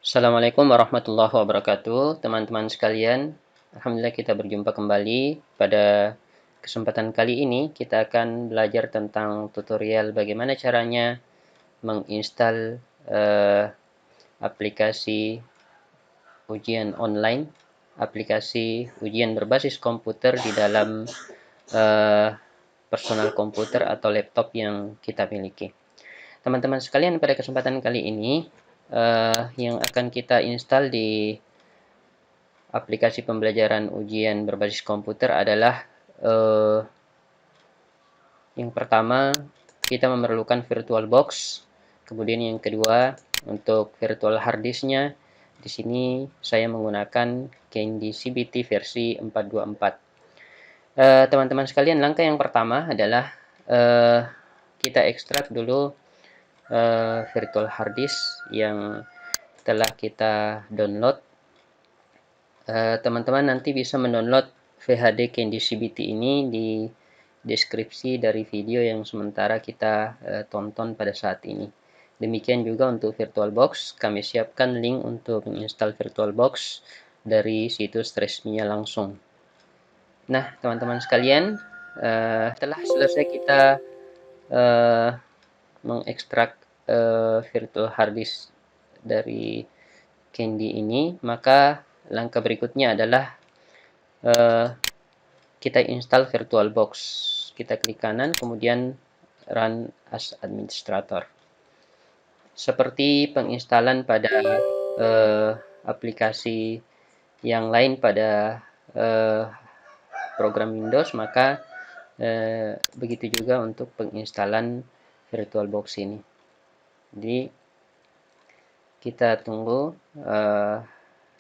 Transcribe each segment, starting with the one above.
Assalamualaikum warahmatullahi wabarakatuh, teman-teman sekalian. Alhamdulillah kita berjumpa kembali. Pada kesempatan kali ini kita akan belajar tentang tutorial bagaimana caranya menginstal aplikasi ujian online, aplikasi ujian berbasis komputer di dalam personal komputer atau laptop yang kita miliki. Teman-teman sekalian, pada kesempatan kali ini yang akan kita install di aplikasi pembelajaran ujian berbasis komputer adalah yang pertama kita memerlukan VirtualBox, kemudian yang kedua untuk virtual hard disknya di sini saya menggunakan Candy CBT versi 424. Teman-teman sekalian, langkah yang pertama adalah kita ekstrak dulu virtual hard disk yang telah kita download. Teman-teman nanti bisa mendownload VHD Candy CBT ini di deskripsi dari video yang sementara kita tonton pada saat ini. Demikian juga untuk VirtualBox, kami siapkan link untuk menginstal VirtualBox dari situs resminya langsung. Nah, teman-teman sekalian, setelah selesai kita mengekstrak virtual hard disk dari Candy ini, maka langkah berikutnya adalah kita install VirtualBox. Kita klik kanan, kemudian run as administrator. Seperti penginstalan pada aplikasi yang lain pada program Windows, maka begitu juga untuk penginstalan VirtualBox ini. Jadi kita tunggu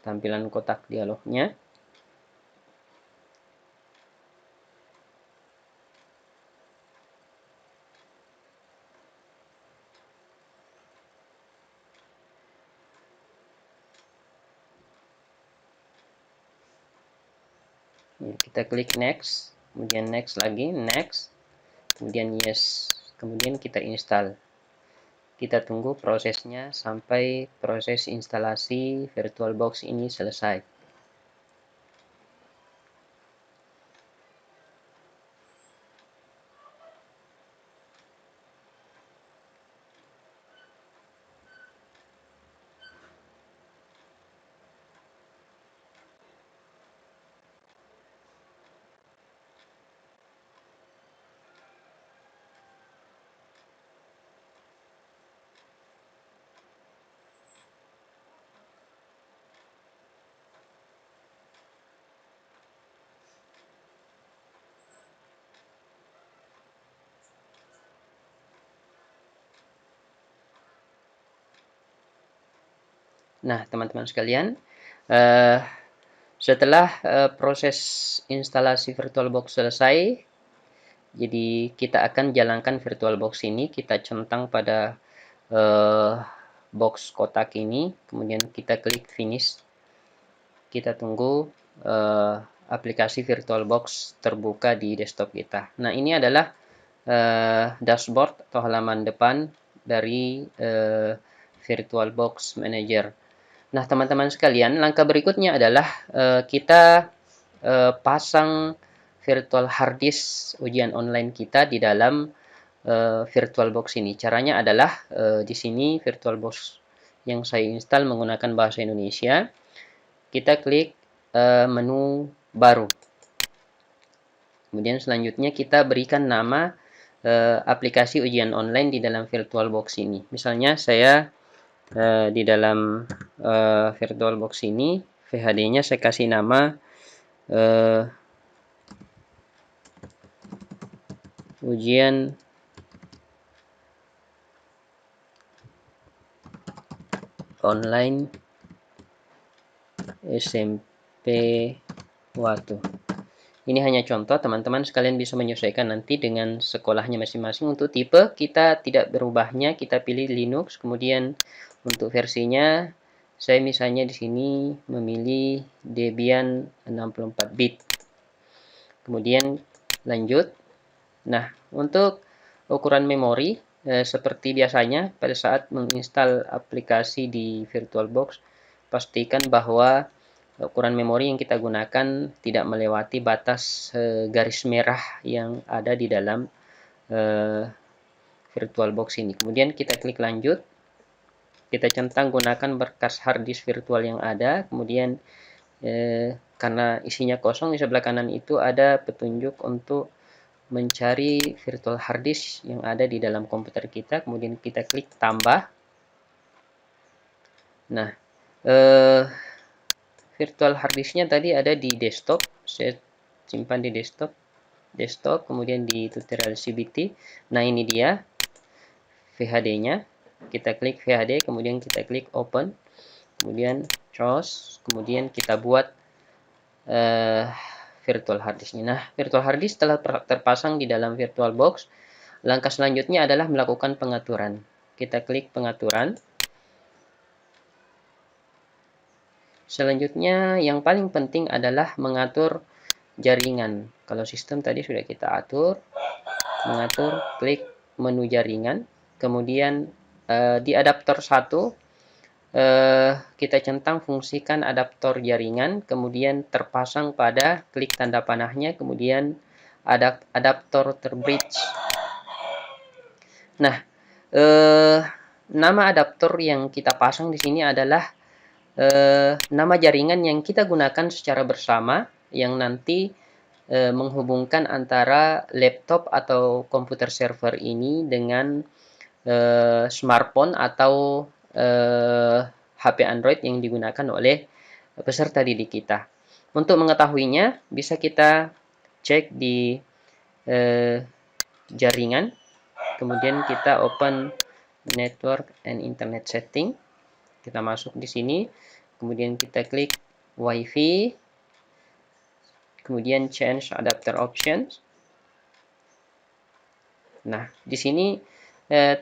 tampilan kotak dialognya. Kita klik next, kemudian next lagi, next, kemudian yes, kemudian kita install. Kita tunggu prosesnya sampai proses instalasi VirtualBox ini selesai. Nah, teman-teman sekalian, setelah proses instalasi VirtualBox selesai, jadi kita akan jalankan VirtualBox ini, kita centang pada box kotak ini, kemudian kita klik finish. Kita tunggu aplikasi VirtualBox terbuka di desktop kita. Nah, ini adalah dashboard atau halaman depan dari VirtualBox Manager. Nah, teman-teman sekalian, langkah berikutnya adalah kita pasang virtual hard disk ujian online kita di dalam VirtualBox ini. Caranya adalah di sini VirtualBox yang saya install menggunakan bahasa Indonesia. Kita klik menu baru. Kemudian selanjutnya kita berikan nama aplikasi ujian online di dalam VirtualBox ini. Misalnya saya di dalam VirtualBox ini VHD-nya saya kasih nama ujian online SMP Watu. Ini hanya contoh, teman-teman sekalian bisa menyesuaikan nanti dengan sekolahnya masing-masing. Untuk tipe kita tidak berubahnya, kita pilih Linux. Kemudian untuk versinya saya misalnya di sini memilih Debian 64 bit. Kemudian lanjut. Nah, untuk ukuran memori seperti biasanya pada saat menginstal aplikasi di VirtualBox, pastikan bahwa ukuran memori yang kita gunakan tidak melewati batas garis merah yang ada di dalam VirtualBox ini. Kemudian kita klik lanjut, kita centang gunakan berkas harddisk virtual yang ada, kemudian karena isinya kosong, di sebelah kanan itu ada petunjuk untuk mencari virtual harddisk yang ada di dalam komputer kita, kemudian kita klik tambah. Nah, virtual harddisknya tadi ada di desktop, saya simpan di desktop, kemudian di tutorial CBT. Nah, ini dia VHD-nya. Kita klik VHD, kemudian kita klik open, kemudian choose, kemudian kita buat virtual harddisknya. Nah, virtual harddisk setelah terpasang di dalam VirtualBox, langkah selanjutnya adalah melakukan pengaturan. Kita klik pengaturan. Selanjutnya, yang paling penting adalah mengatur jaringan. Kalau sistem tadi sudah kita atur, mengatur, klik menu jaringan, kemudian di adaptor 1, kita centang fungsikan adaptor jaringan, kemudian terpasang pada, klik tanda panahnya, kemudian adaptor terbridge. Nah, nama adaptor yang kita pasang di sini adalah nama jaringan yang kita gunakan secara bersama, yang nanti menghubungkan antara laptop atau komputer server ini dengan smartphone atau HP Android yang digunakan oleh peserta didik kita. Untuk mengetahuinya, bisa kita cek di jaringan, kemudian kita open Network and Internet Setting. Kita masuk di sini, kemudian kita klik WiFi, kemudian Change Adapter Options. Nah, di sini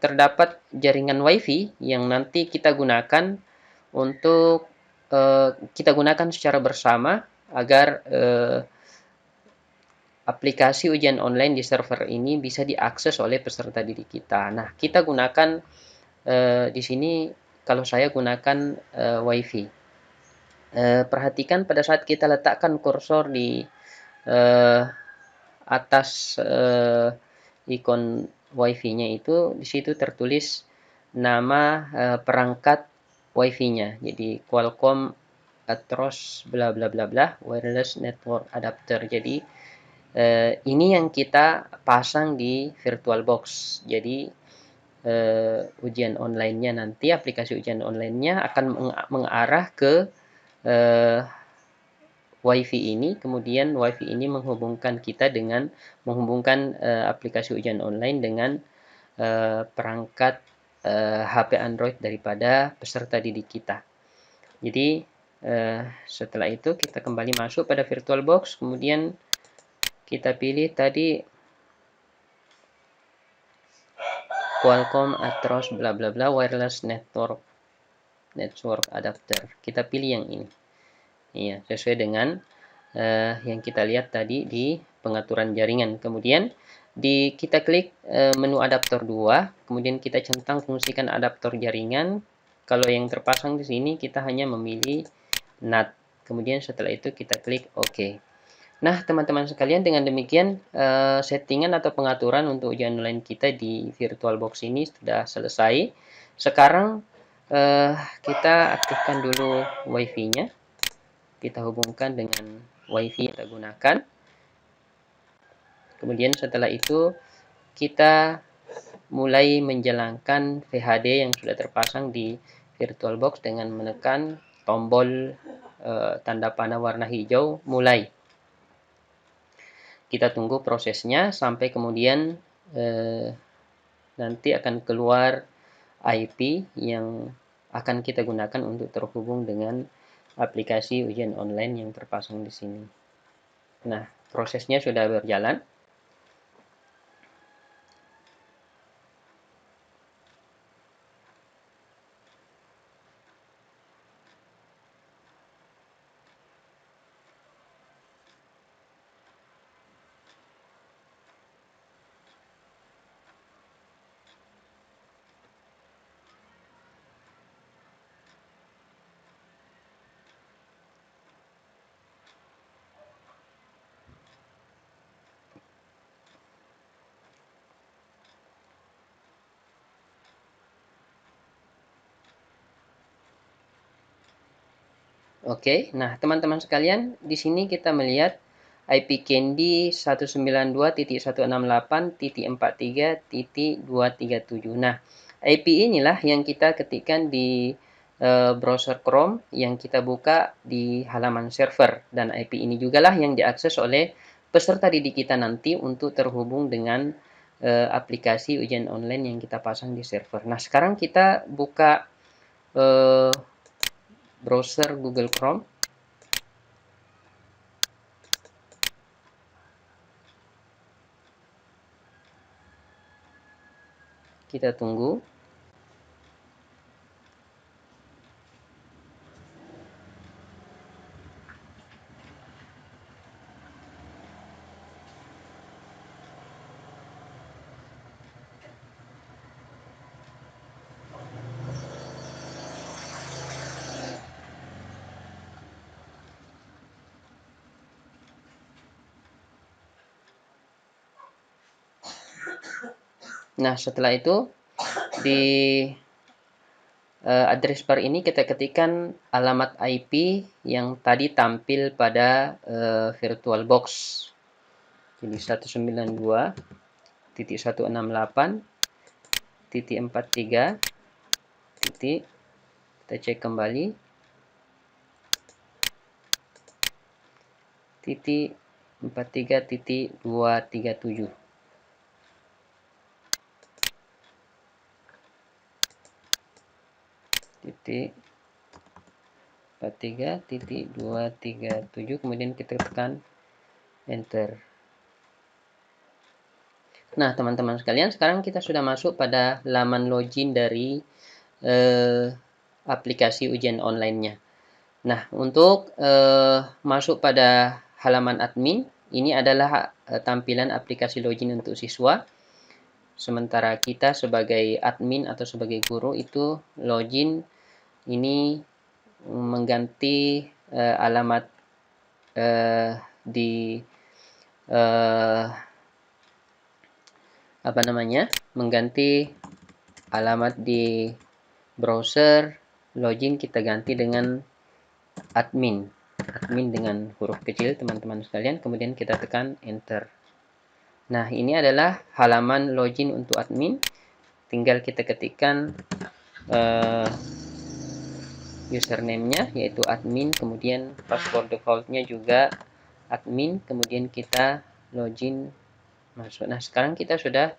terdapat jaringan WiFi yang nanti kita gunakan untuk kita gunakan secara bersama agar aplikasi ujian online di server ini bisa diakses oleh peserta didik kita. Nah, kita gunakan di sini, kalau saya gunakan WiFi. Perhatikan pada saat kita letakkan kursor di atas ikon WiFi-nya itu, di situ tertulis nama perangkat WiFi-nya. Jadi Qualcomm Atros bla bla bla bla wireless network adapter. Jadi ini yang kita pasang di VirtualBox. Jadi ujian online-nya nanti, aplikasi ujian online-nya akan mengarah ke WiFi ini, kemudian WiFi ini menghubungkan menghubungkan aplikasi ujian online dengan perangkat HP Android daripada peserta didik kita. Jadi setelah itu kita kembali masuk pada VirtualBox, kemudian kita pilih tadi Qualcomm Atros bla bla bla wireless network adapter. Kita pilih yang ini. Iya, sesuai dengan yang kita lihat tadi di pengaturan jaringan. Kemudian kita klik menu adaptor 2, kemudian kita centang fungsikan adaptor jaringan. Kalau yang terpasang di sini kita hanya memilih NAT. Kemudian setelah itu kita klik OK. Nah, teman-teman sekalian, dengan demikian settingan atau pengaturan untuk ujian online kita di VirtualBox ini sudah selesai. Sekarang kita aktifkan dulu WiFi-nya. Kita hubungkan dengan WiFi yang kita gunakan. Kemudian setelah itu kita mulai menjalankan VHD yang sudah terpasang di VirtualBox dengan menekan tombol tanda panah warna hijau mulai. Kita tunggu prosesnya sampai kemudian nanti akan keluar IP yang akan kita gunakan untuk terhubung dengan aplikasi ujian online yang terpasang di sini. Nah, prosesnya sudah berjalan. Oke, nah teman-teman sekalian, di sini kita melihat IP Candy 192.168.43.237. Nah, IP inilah yang kita ketikkan di browser Chrome yang kita buka di halaman server, dan IP ini jugalah yang diakses oleh peserta didik kita nanti untuk terhubung dengan aplikasi ujian online yang kita pasang di server. Nah, sekarang kita buka browser Google Chrome. Kita tunggu. Nah, setelah itu di address bar ini kita ketikkan alamat IP yang tadi tampil pada VirtualBox. Jadi 192.168.43. Kita cek kembali. Titik 43.237. Titik 43.237, kemudian kita tekan enter. Nah, teman-teman sekalian, sekarang kita sudah masuk pada laman login dari aplikasi ujian online-nya. Nah, untuk masuk pada halaman admin, ini adalah tampilan aplikasi login untuk siswa. Sementara kita sebagai admin atau sebagai guru itu login ini mengganti alamat di mengganti alamat di browser login, kita ganti dengan admin dengan huruf kecil, teman-teman sekalian, kemudian kita tekan enter. Nah, ini adalah halaman login untuk admin. Tinggal kita ketikkan username-nya yaitu admin, kemudian password default-nya juga admin, kemudian kita login masuk. Nah, sekarang kita sudah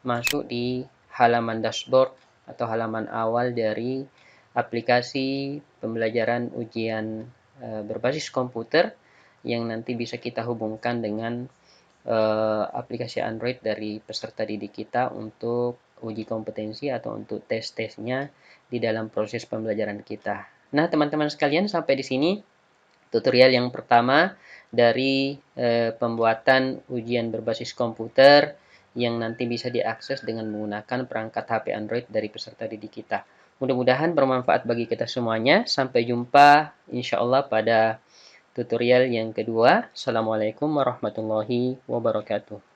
masuk di halaman dashboard atau halaman awal dari aplikasi pembelajaran ujian berbasis komputer yang nanti bisa kita hubungkan dengan aplikasi Android dari peserta didik kita untuk uji kompetensi atau untuk tes-tesnya di dalam proses pembelajaran kita. Nah, teman-teman sekalian, sampai di sini tutorial yang pertama dari pembuatan ujian berbasis komputer yang nanti bisa diakses dengan menggunakan perangkat HP Android dari peserta didik kita. Mudah-mudahan bermanfaat bagi kita semuanya. Sampai jumpa insya Allah pada tutorial yang kedua. Assalamualaikum warahmatullahi wabarakatuh.